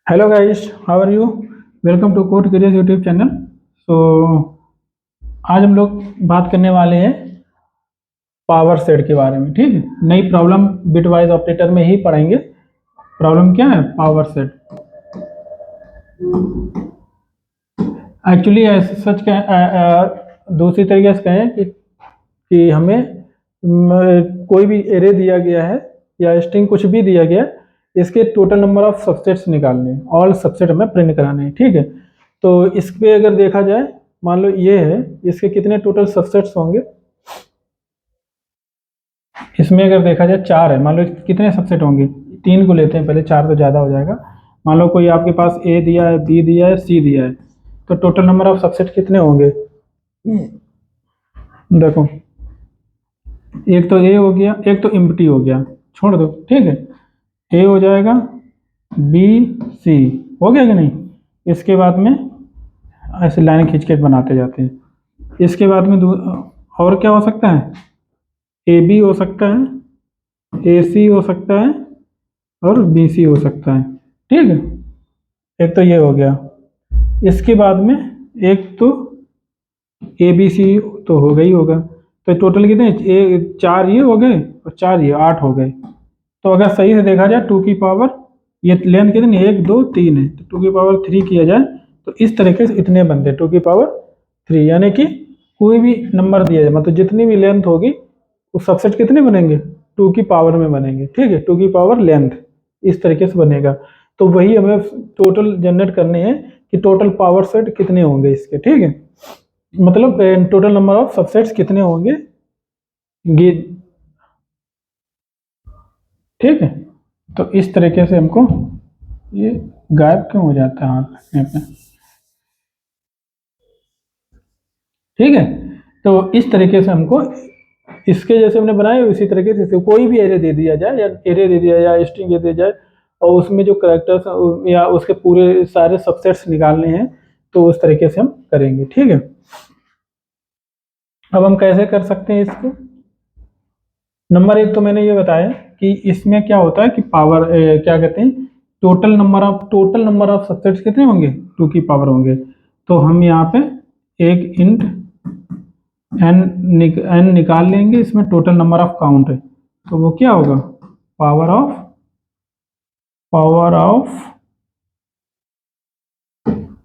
Hello guys, how are you? Welcome to code careers YouTube channel. So आज हम लोग बात करने वाले हैं पावर सेट के बारे में। ठीक है, नई प्रॉब्लम बिटवाइज ऑपरेटर में ही पढ़ेंगे। प्रॉब्लम क्या है? Power set. एक्चुअली सच दूसरी तरीके से कहें कि हमें कोई भी एरे दिया गया है या स्ट्रिंग कुछ भी दिया गया है, इसके टोटल नंबर ऑफ सबसेट्स निकालने हैं, ऑल सबसेट हमें प्रिंट कराने हैं। ठीक है, तो इस पे अगर देखा जाए, मान लो ये है, इसके कितने टोटल सबसेट्स होंगे? इसमें अगर देखा जाए 4 है, मान लो कितने सबसेट होंगे? 3 को लेते हैं पहले, 4 तो ज़्यादा हो जाएगा। मान लो कोई आपके पास ए दिया है, बी दिया है, सी दिया है, तो टोटल नंबर ऑफ सबसेट कितने होंगे? देखो, एक तो ए हो गया, एक तो एम्प्टी हो गया, छोड़ दो। ठीक है, ए हो जाएगा, बी, सी हो गया कि नहीं? इसके बाद में ऐसे लाइन खींच के बनाते जाते हैं। इसके बाद में और क्या हो सकता है? ए बी हो सकता है, ए सी हो सकता है, और बी सी हो सकता है। ठीक है, एक तो ये हो गया। इसके बाद में एक तो ए बी सी तो होगा ही होगा। तो टोटल कितने? 4 ये हो गए और 4 ये, 8 हो गए। तो अगर सही से देखा जाए, 2 की पावर, ये लेंथ कितनी? 1 2 3 है, तो 2 की पावर 3 किया जाए तो इस तरीके से इतने बनते हैं 2 की पावर 3। यानी कि कोई भी नंबर दिया जाए, मतलब जितनी भी लेंथ होगी, उस सबसेट कितने बनेंगे? 2 की पावर में बनेंगे। ठीक है, 2 की पावर लेंथ इस तरीके से बनेगा। तो वही हमें टोटल जनरेट करने हैं कि टोटल पावर सेट कितने होंगे इसके। ठीक है, मतलब टोटल नंबर ऑफ सबसेट्स कितने होंगे ये। ठीक है, तो इस तरीके से हमको, ये गायब क्यों हो जाता है हाथ रखने पे? ठीक है, तो इस तरीके से हमको इसके जैसे हमने बनाए, उसी तरीके से कोई भी एरे दे दिया जाए, या एरे दे दिया जाए, स्ट्रिंग दे दिया जाए, और उसमें जो करेक्टर्स या उसके पूरे सारे सबसेट्स निकालने हैं, तो उस तरीके से हम करेंगे। ठीक है, अब हम कैसे कर सकते हैं इसको? नंबर एक तो मैंने ये बताया कि इसमें क्या होता है कि पावर क्या कहते हैं, टोटल नंबर ऑफ सबसेट्स कितने होंगे? 2 की पावर होंगे। तो हम यहाँ पे एक इंट एन निकाल लेंगे, इसमें टोटल नंबर ऑफ काउंट है, तो वो क्या होगा? पावर ऑफ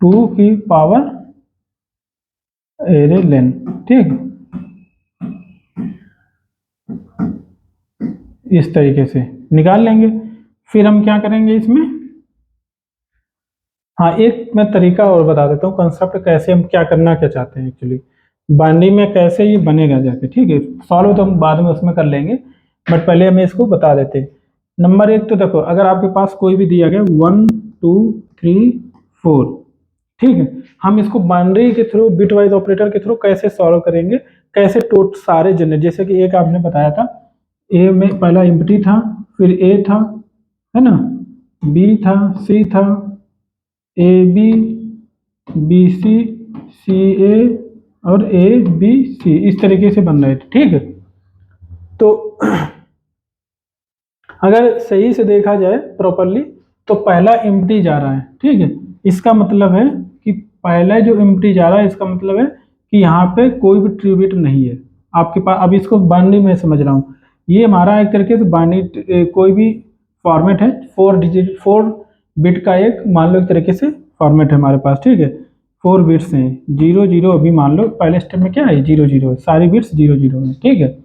2 की पावर एरे लेन। ठीक, इस तरीके से निकाल लेंगे। फिर हम क्या करेंगे इसमें? हाँ, एक मैं तरीका और बता देता हूँ, कंसेप्ट कैसे, हम क्या करना क्या चाहते हैं एक्चुअली, बाइंडिंग में कैसे ये बनेगा जाके। ठीक है, सॉल्व तो हम बाद में उसमें कर लेंगे, बट पहले हमें इसको बता देते हैं। नंबर एक तो देखो, अगर आपके पास कोई भी दिया गया 1 2 3 4, ठीक है, हम इसको बाइनरी के थ्रू, बिटवाइज ऑपरेटर के थ्रू कैसे सॉल्व करेंगे, कैसे टोट सारे जनरेट, जैसे कि एक आपने बताया था, ए में पहला एम्प्टी था, फिर ए था, है ना, बी था, सी था, ए बी, बी सी, सी ए, और ए बी सी, इस तरीके से बन रहे थे। ठीक है, तो अगर सही से देखा जाए प्रॉपरली, तो पहला एम्प्टी जा रहा है। ठीक है, इसका मतलब है कि पहला जो एम्प्टी जा रहा है, इसका मतलब है कि यहाँ पे कोई भी ट्रिब्यूट नहीं है आपके पास। अब इसको बाइनरी में समझ रहा हूँ, ये हमारा एक तरीके से बाइनरी कोई भी फॉर्मेट है, 4 बिट का एक, मान लो एक तरीके से फॉर्मेट है हमारे पास। ठीक है, 4 बिट्स हैं, 0 0, अभी मान लो पहले स्टेप में क्या है, 0 0, सारी बिट्स 0 0 है। ठीक है,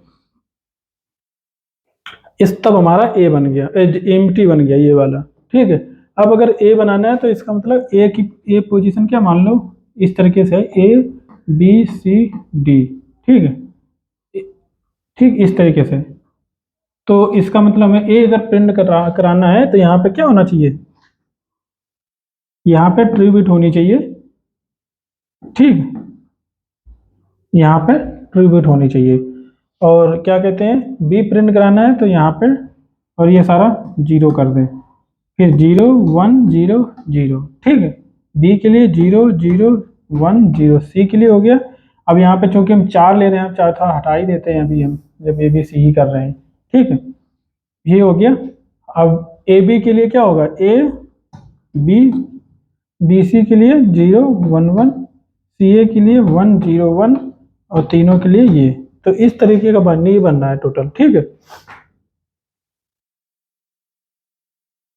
इस तब हमारा ए बन गया, एम टी बन गया ये वाला। ठीक है, अब अगर ए बनाना है, तो इसका मतलब ए की ए पोजीशन क्या मान लो, इस तरीके से ए बी सी डी। ठीक है, ठीक इस तरीके से। तो इसका मतलब है ए अगर प्रिंट कराना है, तो यहाँ पे क्या होना चाहिए? यहाँ पे ट्रू बिट होनी चाहिए। ठीक, यहाँ पे ट्रू बिट होनी चाहिए। और क्या कहते हैं, बी प्रिंट कराना है, तो यहाँ पे, और ये सारा 0 कर दें, फिर 0 1 0 0। ठीक है, बी के लिए 0 0 1 0, सी के लिए हो गया। अब यहाँ पे चूंकि हम 4 ले रहे हैं, चौथा हटा ही देते हैं अभी हम, जब ए बी सी ही कर रहे हैं। ठीक है, ये हो गया। अब ए बी के लिए क्या होगा? ए बी बी सी के लिए 0 1 1, सी ए के लिए 1 0 1 और तीनों के लिए ये। तो इस तरीके का नहीं बन रहा है टोटल, ठीक है।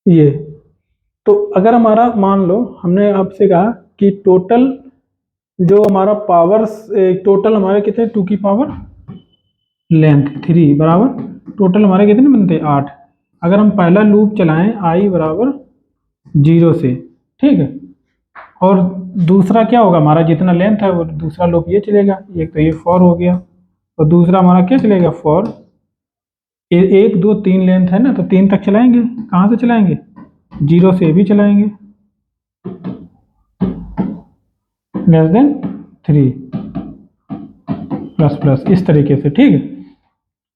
ये तो अगर हमारा मान लो हमने आपसे कहा कि टोटल जो हमारा पावर, टोटल हमारे कितने 2 की पावर लेंथ 3 बराबर टोटल हमारे कितने बनते हैं 8। अगर हम पहला लूप चलाएं आई बराबर 0 से, ठीक है, और दूसरा क्या होगा हमारा जितना लेंथ है वो दूसरा लूप ये चलेगा, एक तो ये फॉर हो गया और दूसरा हमारा क्या चलेगा फॉर 1 2 3 लेंथ है ना, तो 3 तक चलाएंगे। कहाँ से चलाएंगे 0 से भी चलाएंगे लेस देन 3 प्लस प्लस इस तरीके से, ठीक है।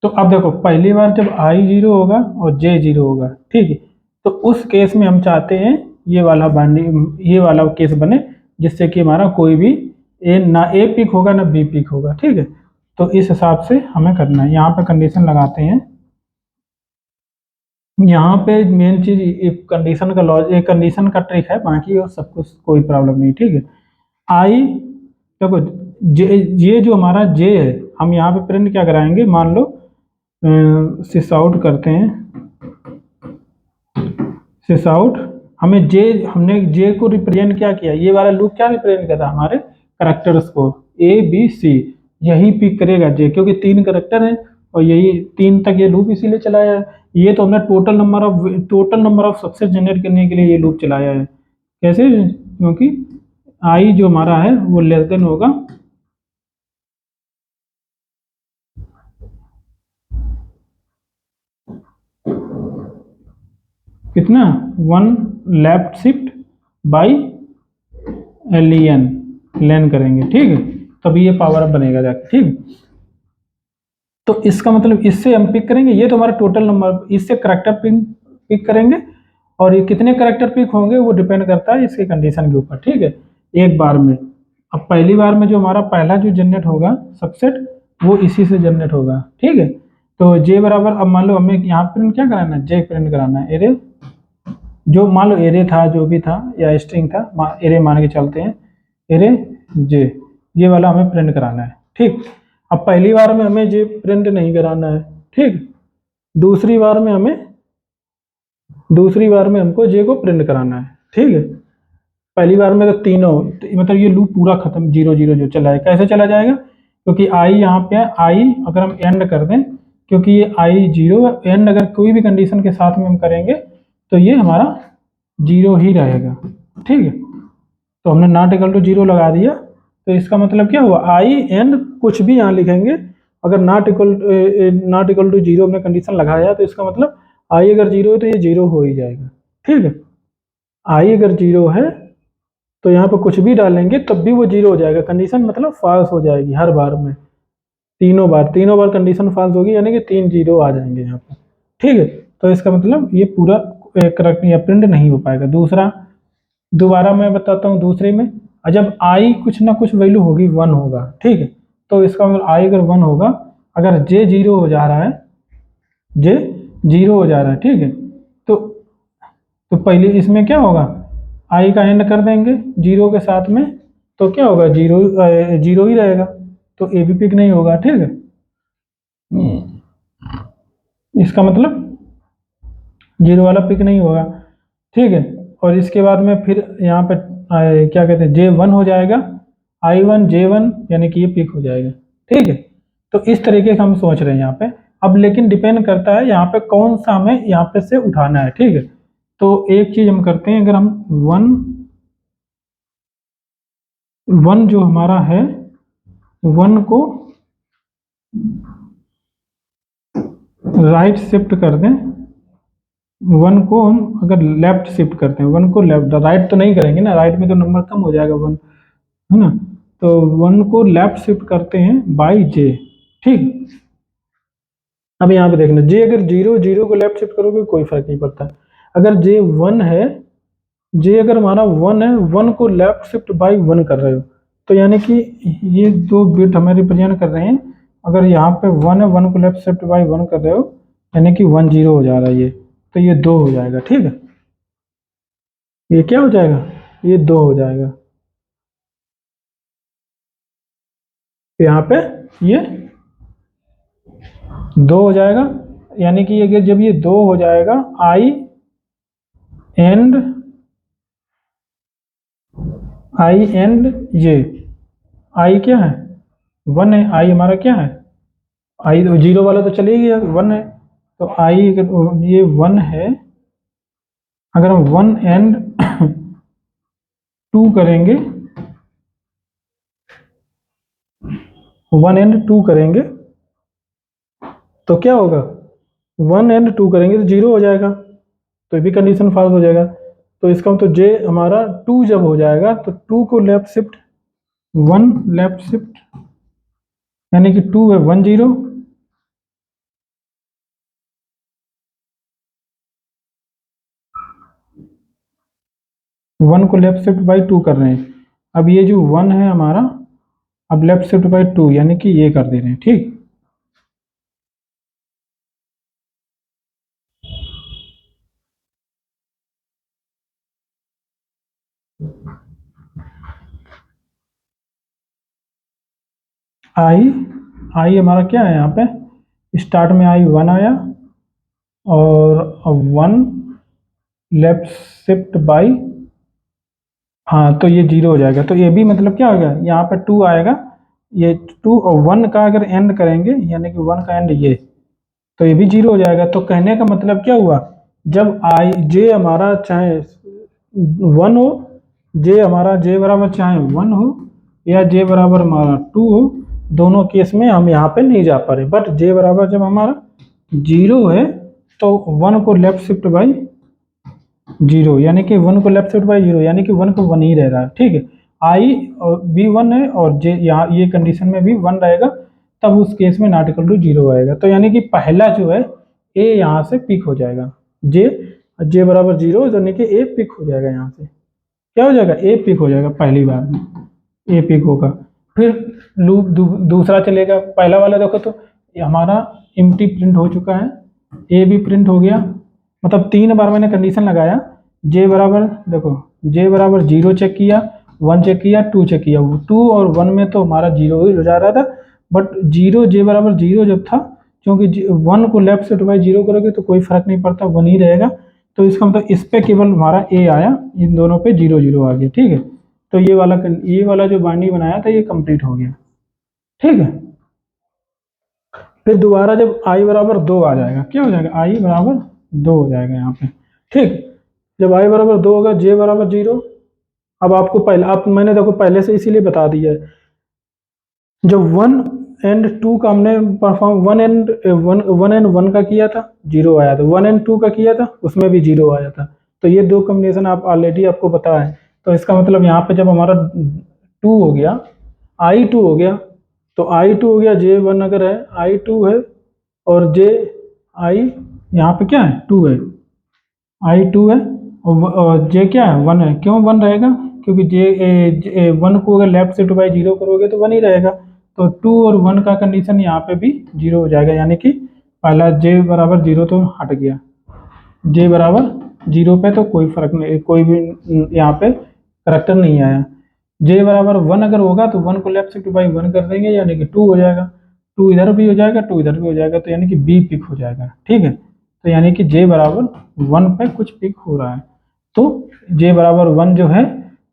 तो अब देखो पहली बार जब i 0 होगा और j 0 होगा, ठीक है, तो उस केस में हम चाहते हैं ये वाला बाइंडिंग, ये वाला केस बने जिससे कि हमारा कोई भी ना a पिक होगा ना b पिक होगा, ठीक है। तो इस हिसाब से हमें करना है। यहाँ पे कंडीशन लगाते हैं, यहाँ पे मेन चीज एक कंडीशन का एक कंडीशन का ट्रिक है, बाकी और सब कुछ कोई प्रॉब्लम नहीं, ठीक है। आई देखो ये जो हमारा j है हम यहाँ पे प्रिंट क्या कराएंगे, मान लो सिस आउट करते हैं, सिस आउट हमें जे, हमने जे को रिप्रेजेंट क्या किया, ये वाला लूप क्या रिप्रेजेंट कर रहा है हमारे करेक्टर्स को ए बी सी, यही पिक करेगा जे क्योंकि 3 करेक्टर हैं और यही 3 तक ये लूप इसीलिए चलाया है। ये तो हमने total number of success generate करने के लिए ये लूप चलाया है। कैसे, क्योंकि आई जो हमारा है वो लेस देन होगा कितना 1 लेफ्ट शिफ्ट बाई लेन लेन करेंगे, ठीक है, तभी ये पावर अप बनेगा जाके, ठीक। तो इसका मतलब इससे हम पिक करेंगे, ये तो हमारा टोटल नंबर, इससे करेक्टर पिक करेंगे और ये कितने करेक्टर पिक होंगे वो डिपेंड करता है इसके कंडीशन के ऊपर, ठीक है, एक बार में। अब पहली बार में जो हमारा पहला जो जनरेट होगा सबसेट वो इसी से जनरेट होगा, ठीक है। तो जे बराबर, अब मान लो हमें यहाँ प्रिंट क्या कराना है, जे प्रिंट कराना है, एरे जो मान लो एरे था जो भी था या स्ट्रिंग था, एरे मान के चलते हैं, एरे जे ये वाला हमें प्रिंट कराना है, ठीक। अब पहली बार में हमें जे प्रिंट नहीं कराना है, ठीक, दूसरी बार में हमको जे को प्रिंट कराना है, ठीक है। पहली बार में तो तीनों, तो मतलब ये लूप पूरा खत्म 0 0 जो चला है, कैसे चला जाएगा, क्योंकि आई यहाँ पे है, आई अगर हम एंड कर दें, क्योंकि ये आई 0 एंड अगर कोई भी कंडीशन के साथ में हम करेंगे तो ये हमारा 0 ही रहेगा, ठीक है। तो हमने नॉट इक्वल टू 0 लगा दिया, तो इसका मतलब क्या हुआ, आई एंड कुछ भी यहाँ लिखेंगे, अगर नॉट इक्वल टू 0 हमने कंडीशन लगाया तो इसका मतलब आई अगर 0 है तो ये 0 हो ही जाएगा, ठीक है। आई अगर 0 है तो यहाँ पर कुछ भी डालेंगे तब भी वो 0 हो जाएगा, कंडीशन मतलब फॉल्स हो जाएगी हर बार में, तीनों बार कंडीशन फॉल्स होगी, यानी कि 3 0 आ जाएंगे यहाँ पर, ठीक है। तो इसका मतलब ये पूरा करेक्ट या प्रिंट नहीं हो पाएगा। दूसरा दोबारा मैं बताता हूँ, दूसरे में जब आई कुछ ना कुछ वैल्यू होगी 1 होगा, ठीक है, तो इसका मतलब आई अगर 1 होगा, अगर जे 0 हो जा रहा है, जे 0 हो जा रहा है, ठीक है, तो पहले इसमें क्या होगा, आई का एंड कर देंगे 0 के साथ में, तो क्या होगा 0 ही रहेगा, तो ए भी पिक नहीं होगा, ठीक है। इसका मतलब 0 वाला पिक नहीं होगा, ठीक है। और इसके बाद में फिर यहाँ पे क्या कहते हैं J1 हो जाएगा, I1 J1 यानी कि ये पिक हो जाएगा, ठीक है। तो इस तरीके का हम सोच रहे हैं यहाँ पे। अब लेकिन डिपेंड करता है यहाँ पे कौन सा हमें यहाँ पे से उठाना है, ठीक है। तो एक चीज हम करते हैं, अगर हम 1 जो हमारा है 1 को राइट शिफ्ट कर दें, 1 को हम अगर लेफ्ट शिफ्ट करते हैं, 1 को लेफ्ट, राइट तो नहीं करेंगे ना, राइट में तो नंबर कम हो जाएगा 1, है ना। तो 1 को लेफ्ट शिफ्ट करते हैं बाई जे, ठीक। अब यहाँ पे देखना, जे अगर 0 को लेफ्ट शिफ्ट करोगे कोई फर्क नहीं पड़ता, अगर जे 1 है, जे अगर हमारा 1 है, 1 को लेफ्ट शिफ्ट बाई 1 कर रहे हो, तो यानी कि ये 2 बिट हमें रिप्रेजेंट कर रहे हैं। अगर यहाँ पे 1 है, 1 को लेफ्ट शिफ्ट बाई 1 कर रहे हो, यानी कि 1 0 हो जा रहा है ये, तो ये 2 हो जाएगा, ठीक है। ये क्या हो जाएगा, ये 2 हो जाएगा। यहाँ पे ये 2 हो जाएगा, यानी कि अगर जब ये 2 हो जाएगा, आई एंड ये आई क्या है, 1 है। आई हमारा क्या है, आई तो 0 वाला तो चले गया, 1 है। तो आई ये 1 है। अगर हम 1 एंड 2 करेंगे, 1 एंड 2 करेंगे तो क्या होगा, 1 एंड 2 करेंगे तो 0 हो जाएगा, तो ये भी कंडीशन फॉल्स हो जाएगा। तो इसका मतलब जे हमारा 2 जब हो जाएगा तो 2 को लेफ्ट शिफ्ट, 1 लेफ्ट शिफ्ट, यानी कि 2 है 1 0, 1 को लेफ्ट शिफ्ट बाई 2 कर रहे हैं। अब ये जो 1 है हमारा, अब लेफ्ट शिफ्ट बाई 2 यानी कि ये कर दे रहे हैं, ठीक। आई आई हमारा क्या है, यहाँ पे स्टार्ट में आई 1 आया, और 1 लेफ्ट शिफ्ट बाई, हाँ तो ये 0 हो जाएगा। तो ये भी मतलब क्या होगा, यहाँ पे 2 आएगा, ये 2 और 1 का अगर एंड करेंगे, यानी कि 1 का एंड ये, तो ये भी 0 हो जाएगा। तो कहने का मतलब क्या हुआ, जब आई जे हमारा चाहे 1 हो, जे हमारा जे बराबर चाहे 1 हो या जे बराबर हमारा 2 हो, दोनों केस में हम यहाँ पे नहीं जा पा रहे। बट जे बराबर जब हमारा 0 है तो 1 को लेफ्ट शिफ्ट बाई 0, यानी कि 1 को लेफ्ट शिफ्ट बाई 0, यानी कि 1 को 1 ही रह रहा है, ठीक है। आई और बी 1 है और जे यहाँ ये कंडीशन में भी 1 रहेगा, तब उस केस में नॉट इक्वल टू 0 आएगा। तो यानी कि पहला जो है ए यहाँ से पिक हो जाएगा, जे जे बराबर 0, यानी कि ए पिक हो जाएगा, यहाँ से क्या हो जाएगा, ए पिक हो जाएगा, पहली बार में ए पिक होगा। फिर लूप दूसरा चलेगा, पहला वाला देखो तो ये हमारा एम्प्टी प्रिंट हो चुका है, ए भी प्रिंट हो गया, मतलब 3 बार मैंने कंडीशन लगाया। जे बराबर देखो, जे बराबर 0 चेक किया, 1 चेक किया, 2 चेक किया, 2 और 1 में तो हमारा 0 ही हो जा रहा था। बट 0 जे बराबर 0 जब था, क्योंकि 1 को लेफ्ट शिफ्ट बाई 0 करोगे तो कोई फर्क नहीं पड़ता, 1 ही रहेगा। तो इसका मतलब इस पे केवल हमारा ए आया, इन दोनों पे 0 0 आ गया, ठीक है। तो ये वाला जो बाइंडिंग बनाया था ये कंप्लीट हो गया, ठीक है। फिर दोबारा जब आई बराबर 2 आ जाएगा, क्या हो जाएगा, आई बराबर 2 हो जाएगा यहाँ पे, ठीक। जब आई बराबर 2 होगा, जे बराबर 0। अब आपको पहले, आप मैंने देखो पहले से इसीलिए बता दिया है, जब 1 एंड 2 का हमने परफॉर्म, 1 एंड 1 का किया था 0 आया था, 1 एंड 2 का किया था उसमें भी 0 आया था। तो ये दो कॉम्बिनेशन आप ऑलरेडी आपको पता है। तो इसका मतलब यहाँ पे जब हमारा 2 हो गया, आई 2 हो गया, तो आई 2 हो गया, जे 1 अगर है, आई 2 है, और जे आई यहाँ पे क्या है, 2 है, आई 2 है, और जे क्या है, 1 है। क्यों 1 रहेगा, क्योंकि जे 1 को अगर लेफ्ट शिफ्ट बाई 0 करोगे तो 1 ही रहेगा। तो 2 और 1 का कंडीशन यहाँ पे भी 0 हो जाएगा, यानी कि पहला जे बराबर 0 तो हट गया, जे बराबर 0 पे तो कोई फर्क नहीं, कोई भी यहाँ पे करेक्टर नहीं आया। जे बराबर 1 अगर होगा तो 1 को लेफ्ट शिफ्ट बाई 1 कर देंगे, यानी कि 2 हो जाएगा, 2 इधर भी हो जाएगा, 2 इधर भी हो जाएगा, तो यानी कि बी पिक हो जाएगा, ठीक है। तो यानी कि जे बराबर 1 पे कुछ पिक हो रहा है, तो जे बराबर 1 जो है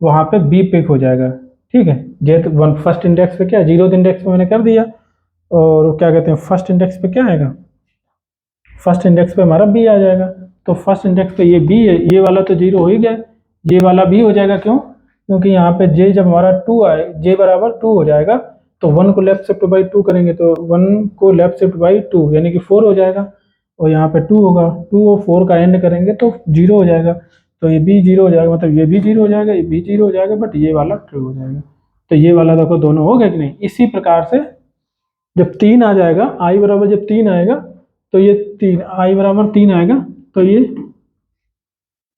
वहाँ पे बी पिक हो जाएगा, ठीक है। जे तो 1 फर्स्ट इंडेक्स पे क्या, 0th इंडेक्स पे मैंने कर दिया, और क्या कहते हैं फर्स्ट इंडेक्स पे क्या आएगा, फर्स्ट इंडेक्स पे हमारा बी आ जाएगा। तो फर्स्ट इंडेक्स पे ये बी है, ये वाला तो 0 हो ही गया, ये वाला भी हो जाएगा, क्यों, क्योंकि यहाँ पे जे जब हमारा 2 आए, जे बराबर 2 हो जाएगा, तो 1 को लेफ्ट शिफ्ट बाई 2 करेंगे तो 1 को लेफ्ट शिफ्ट बाई 2 यानी कि 4 हो जाएगा, और यहाँ पे 2 होगा, 2 और 4 का एंड करेंगे तो 0 हो जाएगा। तो ये भी 0 हो जाएगा, मतलब ये भी 0 हो जाएगा, ये भी 0 हो जाएगा, बट ये वाला ट्रू हो जाएगा। तो ये वाला देखो दोनों हो गए कि नहीं। इसी प्रकार से जब 3 आ जाएगा, आई बराबर जब 3 आएगा, तो ये 3 आई बराबर 3 आएगा, तो ये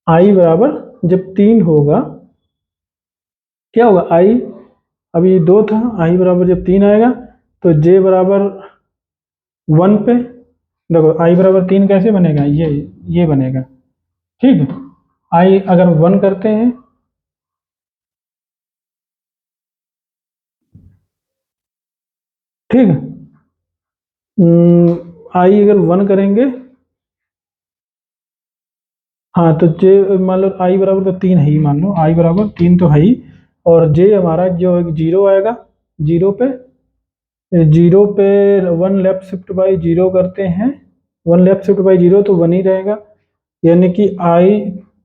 आई बराबर जब 3 होगा, क्या होगा, आई अभी ये 2 था, आई बराबर जब 3 आएगा तो जे बराबर 1 पे, देखो आई बराबर 3 कैसे बनेगा, ये बनेगा, ठीक है। आई अगर 1 करते हैं, ठीक है, आई अगर 1 करेंगे, हाँ तो जे मान लो आई बराबर तो 3 है ही, मान लो आई बराबर 3 तो है ही, और जे हमारा जो 0 आएगा, जीरो पे, जीरो पे 1 लेफ्ट शिफ्ट बाई जीरो करते हैं, 1 लेफ्ट शिफ्ट बाई जीरो तो 1 ही रहेगा, यानी कि आई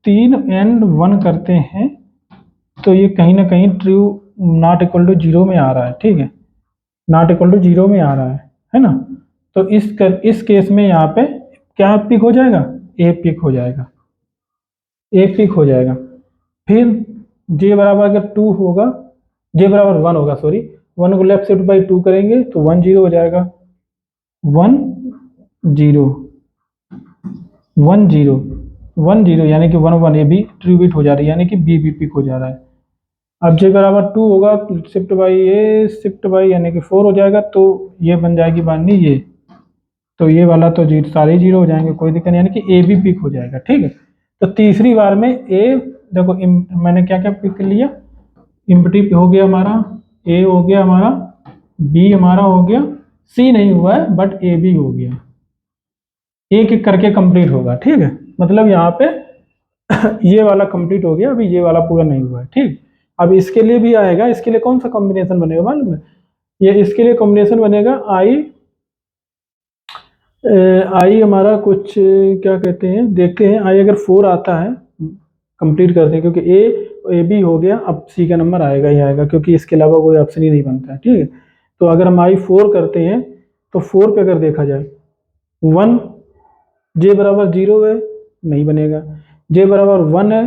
3 एंड 1 करते हैं, तो ये कहीं ना कहीं true not equal to zero में आ रहा है, ठीक है, नॉट इक्वल टू जीरो में आ रहा है ना। तो इस केस में यहाँ पे क्या पिक हो जाएगा, ए पिक हो जाएगा, ए पिक हो जाएगा। फिर जे बराबर अगर 2 होगा, जे बराबर 1 होगा, सॉरी, 1 को लेफ्ट शिफ्ट बाई 2 करेंगे तो 1 0 हो जाएगा, 1 0 1 0 1 0, यानी कि 1 1, ए भी ट्रू बिट हो जा रही है, यानी कि बी भी पिक हो जा रहा है। अब जे बराबर 2 होगा, shift by A shift by यानी कि 4 हो जाएगा, तो ये बन जाएगी बानी ये, तो ये वाला तो जीरो, सारे जीरो हो जाएंगे, कोई दिक्कत नहीं, यानी कि ए भी पिक हो जाएगा, ठीक है। तो तीसरी बार में ए, देखो मैंने क्या क्या पिक कर लिया, इम्पटी हो गया हमारा, ए हो गया हमारा, बी हमारा हो गया, सी नहीं हुआ है बट ए भी हो गया, एक एक करके कंप्लीट होगा, ठीक है। मतलब यहाँ पे ये वाला कंप्लीट हो गया, अभी ये वाला पूरा नहीं हुआ है, ठीक। अब इसके लिए भी आएगा, इसके लिए कौन सा कॉम्बिनेशन बनेगा मालूम है, ये इसके लिए कॉम्बिनेशन बनेगा आई, आई हमारा कुछ क्या कहते हैं, देखते हैं, आई अगर 4 आता है कंप्लीट करते हैं, क्योंकि ए बी हो गया, अब सी का नंबर आएगा ही आएगा, क्योंकि इसके अलावा कोई ऑप्शन ही नहीं बनता है, ठीक है। तो अगर हम आई 4 करते हैं, तो 4 पे अगर देखा जाए 1, जे बराबर 0 है, नहीं बनेगा, जे बराबर 1 है,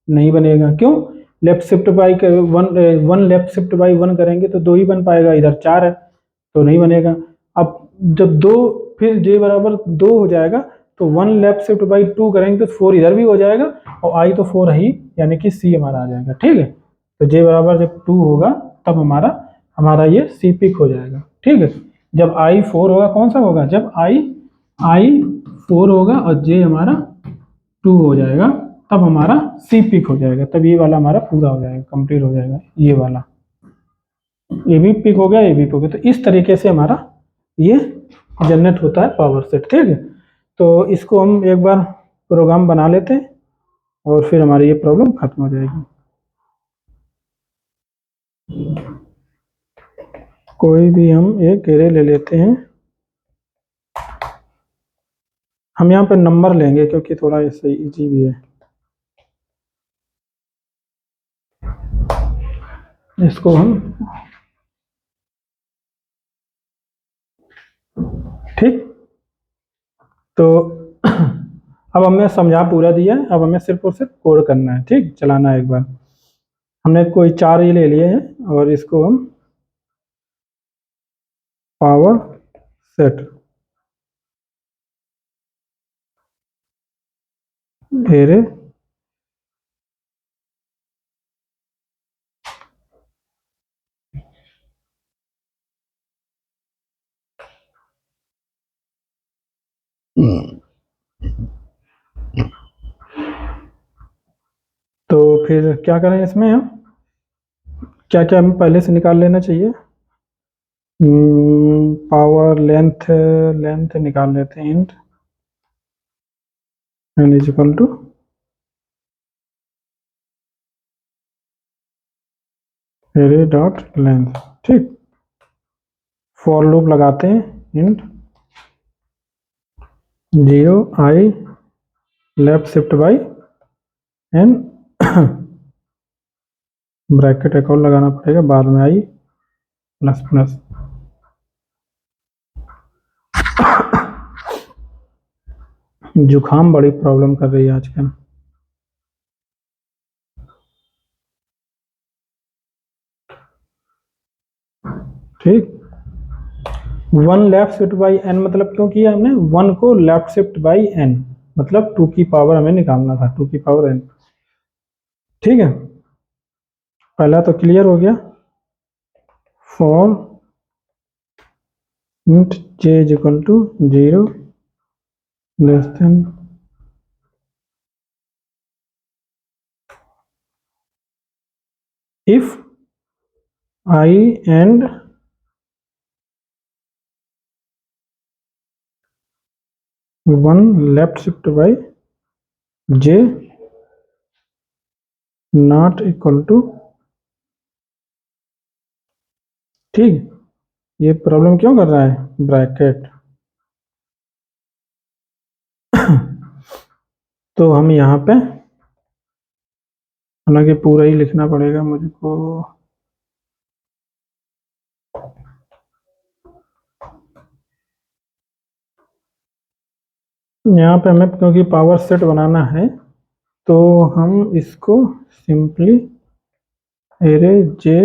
नहीं बनेगा, क्यों, लेफ्ट शिफ्ट बाई कर 1 लेफ्ट शिफ्ट बाई 1 करेंगे तो 2 ही बन पाएगा, इधर 4 है तो नहीं बनेगा। अब जब 2, फिर जे बराबर 2 हो जाएगा, तो 1 लेफ्ट शिफ्ट बाई 2 करेंगे तो 4 इधर भी हो जाएगा, और आई तो 4 है ही, यानी कि सी हमारा आ जाएगा, ठीक है। तो जे बराबर जब 2 होगा, तब हमारा हमारा ये सी पिक हो जाएगा, ठीक है। जब आई 4 होगा, कौन सा होगा, जब आई आई 4 होगा और जे हमारा 2 हो जाएगा, तब हमारा सी पिक हो जाएगा, तब ये वाला हमारा पूरा हो जाएगा, कंप्लीट हो जाएगा, ये वाला, ये भी पिक हो गया, ये भी पिक हो गया। तो इस तरीके से हमारा ये जनरेट होता है पावर सेट, ठीक है। तो इसको हम एक बार प्रोग्राम बना लेते हैं, और फिर हमारी ये प्रॉब्लम खत्म हो जाएगी। कोई भी हम एक एरे ले लेते हैं, हम यहाँ पे नंबर लेंगे क्योंकि थोड़ा इससे इजी भी है। इसको हम, ठीक, तो अब हमें समझा पूरा दिया है, अब हमें सिर्फ और सिर्फ कोड करना है, ठीक, चलाना है एक बार। हमने कोई 4 ये ले लिए हैं, और इसको हम पावर सेट एरे तो फिर क्या करें इसमें, हम क्या क्या हमें पहले से निकाल लेना चाहिए, पावर लेंथ, लेंथ निकाल लेते हैं, int n is equal to array dot length, ठीक। फॉर लूप लगाते हैं, int 0 i left shift by n, bracket एक और लगाना पड़ेगा बाद में, आई प्लस प्लस, जुकाम बड़ी प्रॉब्लम कर रही है आजकल, ठीक। 1 लेफ्ट शिफ्ट बाई एन मतलब क्यों किया हमने, 1 को लेफ्ट शिफ्ट बाई एन, मतलब 2 की पावर हमें निकालना था, 2 की पावर एन, ठीक है। पहला तो क्लियर हो गया। For int j is equal to 0 less than if i and one left shift by j not equal to, ठीक। ये प्रॉब्लम क्यों कर रहा है ब्रैकेट। तो हम यहाँ पे, हालांकि पूरा ही लिखना पड़ेगा मुझको, यहाँ पे हमें क्योंकि पावर सेट बनाना है तो हम इसको सिंपली एरे जे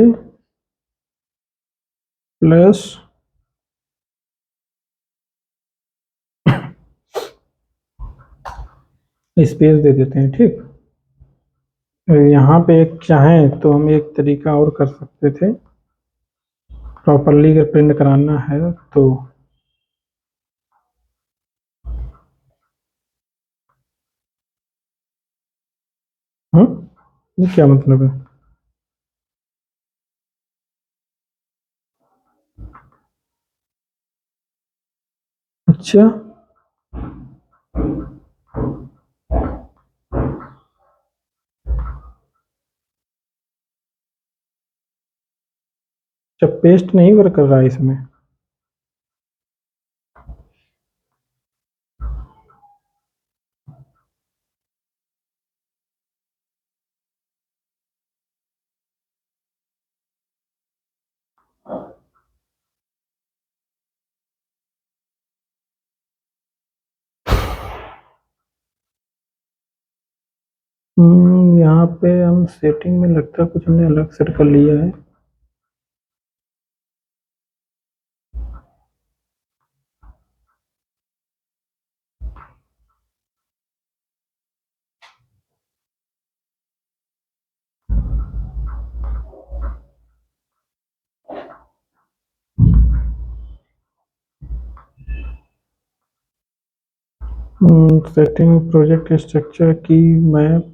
प्लस स्पेस दे देते हैं, ठीक। यहाँ पे एक चाहें तो हम एक तरीका और कर सकते थे, प्रॉपरली अगर प्रिंट कराना है तो। ये क्या मतलब है। अच्छा, जब पेस्ट नहीं वर्क कर रहा है इसमें। यहाँ पे हम सेटिंग में लगता है कुछ हमने अलग सेट कर लिया है। सेटिंग प्रोजेक्ट स्ट्रक्चर की मैप,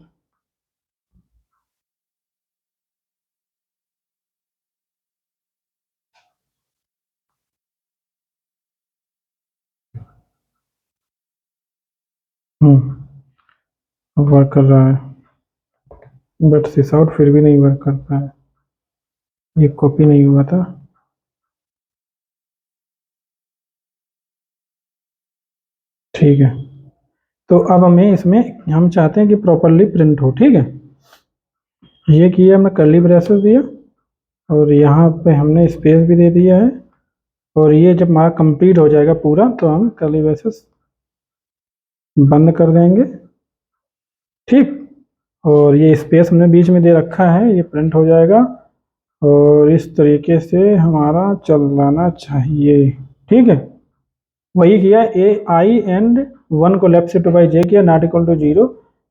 वर्क कर रहा है बट सिस आउट फिर भी नहीं वर्क करता है, ये कॉपी नहीं हुआ था। ठीक है, तो अब हमें इसमें हम चाहते हैं कि प्रॉपरली प्रिंट हो, ठीक है। ये किया, हमने कर्ली ब्रेसेस दिया और यहाँ पे हमने स्पेस भी दे दिया है, और ये जब हमारा कंप्लीट हो जाएगा पूरा तो हम कर्ली ब्रेसेस बंद कर देंगे, ठीक। और ये स्पेस हमने बीच में दे रखा है, ये प्रिंट हो जाएगा और इस तरीके से हमारा चल जाना चाहिए, ठीक है। वही किया, ए आई एंड वन को लेफ्ट शिफ्ट बाई जे किया, नॉट इक्वल टू जीरो,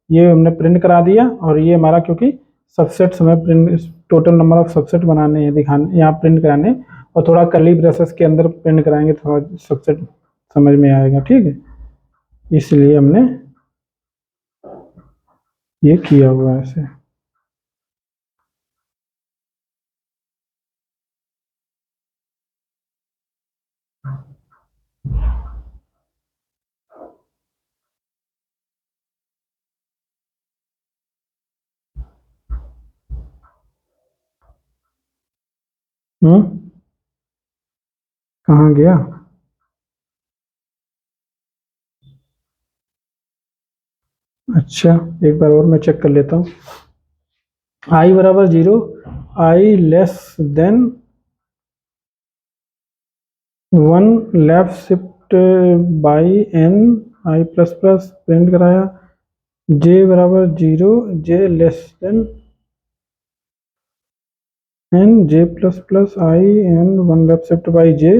ये हमने प्रिंट करा दिया। और ये हमारा क्योंकि सबसेट हमें print, total number of subset बनाने हैं, दिखाने, यहाँ प्रिंट कराने, और थोड़ा कर्ली ब्रेसेस के अंदर प्रिंट कराएंगे, थोड़ा सबसेट समझ में आएगा, ठीक है। इसलिए हमने ये किया हुआ है ऐसे। कहाँ गया। अच्छा, एक बार और मैं चेक कर लेता हूँ। आई बराबर zero, I less than one left shift by N I plus plus print कराया, जे बराबर zero, J less than N, J plus plus I N one left shift by J,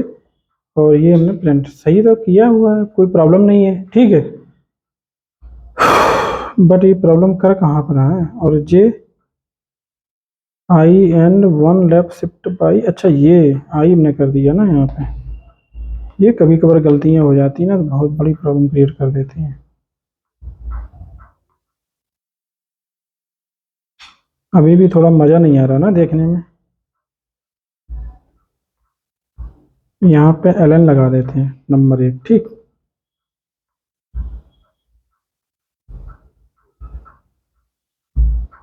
और ये हमने print सही तो किया हुआ है, कोई प्रॉब्लम नहीं है, ठीक है। बट ये प्रॉब्लम कर कहाँ पर है, और J I and one left shift by, अच्छा ये आई हमने कर दिया ना यहाँ पे, ये कभी कभार गलतियाँ हो जाती हैं ना, तो बहुत बड़ी प्रॉब्लम क्रिएट कर देती हैं। अभी भी थोड़ा मज़ा नहीं आ रहा ना देखने में। यहाँ पे ln लगा देते हैं नंबर 1, ठीक।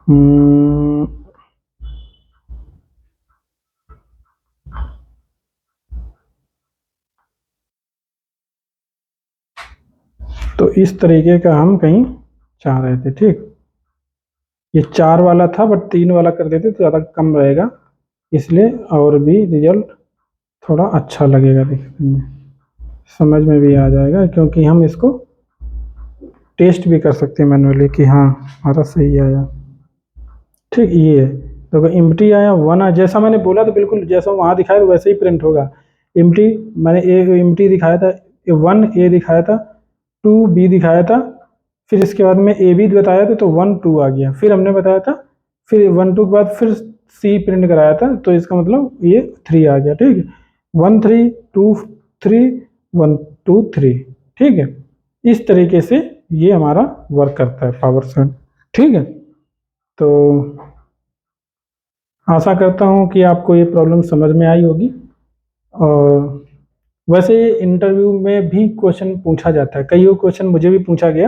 हम्म, तो इस तरीके का हम कहीं चाह रहे थे, ठीक। ये 4 वाला था बट 3 वाला कर देते तो ज़्यादा कम रहेगा, इसलिए और भी रिजल्ट थोड़ा अच्छा लगेगा देखने में, समझ में भी आ जाएगा, क्योंकि हम इसको टेस्ट भी कर सकते हैं मैनुअली कि हाँ हमारा सही आया, ठीक। ये है तो एम्प्टी आया 1 आया, जैसा मैंने बोला तो बिल्कुल जैसा वहाँ दिखाया तो वैसे ही प्रिंट होगा। एम्प्टी मैंने ए एम्प्टी दिखाया था, 1 ए दिखाया था, 2 बी दिखाया था, फिर इसके बाद में ए बी बताया था तो 1 2 आ गया, फिर हमने बताया था, फिर 1 2 के बाद फिर सी प्रिंट कराया था तो इसका मतलब ये 3 आ गया, ठीक है। 1 3 2 3 1 2 3, ठीक है। इस तरीके से ये हमारा वर्क करता है पावर सेट, ठीक है। तो आशा करता हूँ कि आपको ये प्रॉब्लम समझ में आई होगी। और वैसे इंटरव्यू में भी क्वेश्चन पूछा जाता है, कई क्वेश्चन मुझे भी पूछा गया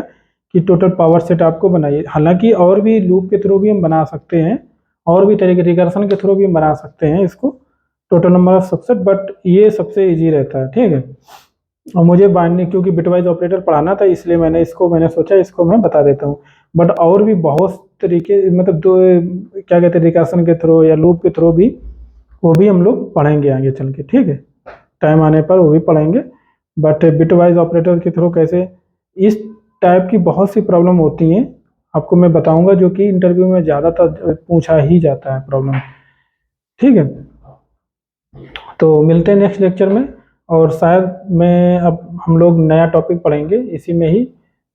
कि टोटल पावर सेट आपको बनाइए, हालांकि और भी लूप के थ्रू भी हम बना सकते हैं, और भी तरीके रिकर्सन के थ्रू भी हम बना सकते हैं इसको, total number of subset, but ये सबसे इजी रहता है, ठीक है। और मुझे बाइंडिंग क्योंकि बिटवाइज ऑपरेटर पढ़ाना था इसलिए मैंने सोचा इसको मैं बता देता हूँ। बट और भी बहुत तरीके, मतलब दो क्या कहते हैं रिकर्सन के थ्रू या लूप के थ्रू भी, वो भी हम लोग पढ़ेंगे आगे चल के, ठीक है। टाइम आने पर वो भी पढ़ेंगे। बट बिटवाइज ऑपरेटर के थ्रू कैसे, इस टाइप की बहुत सी प्रॉब्लम होती हैं, आपको मैं बताऊंगा, जो कि इंटरव्यू में ज़्यादातर पूछा ही जाता है प्रॉब्लम, ठीक है। तो मिलते हैं नेक्स्ट लेक्चर में, और शायद मैं अब हम लोग नया टॉपिक पढ़ेंगे इसी में ही,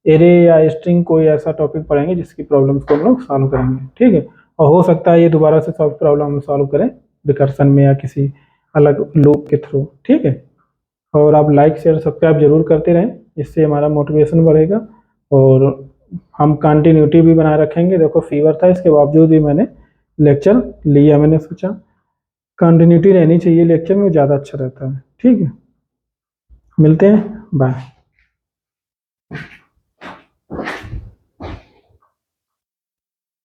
एरे या स्ट्रिंग कोई ऐसा टॉपिक पढ़ेंगे जिसकी प्रॉब्लम्स को हम लोग सॉल्व करेंगे, ठीक है। और हो सकता है ये दोबारा से सॉल्व प्रॉब्लम हम सॉल्व करें रिकर्सन में या किसी अलग लूप के थ्रू, ठीक है। और आप लाइक शेयर सब्सक्राइब जरूर करते रहें, इससे हमारा मोटिवेशन बढ़ेगा, और हम कंटिन्यूटी भी बनाए रखेंगे। देखो फीवर था इसके बावजूद भी मैंने लेक्चर लिया, मैंने सोचा कंटिन्यूटी रहनी चाहिए लेक्चर में, ज़्यादा अच्छा रहता है, ठीक है। मिलते हैं, बाय।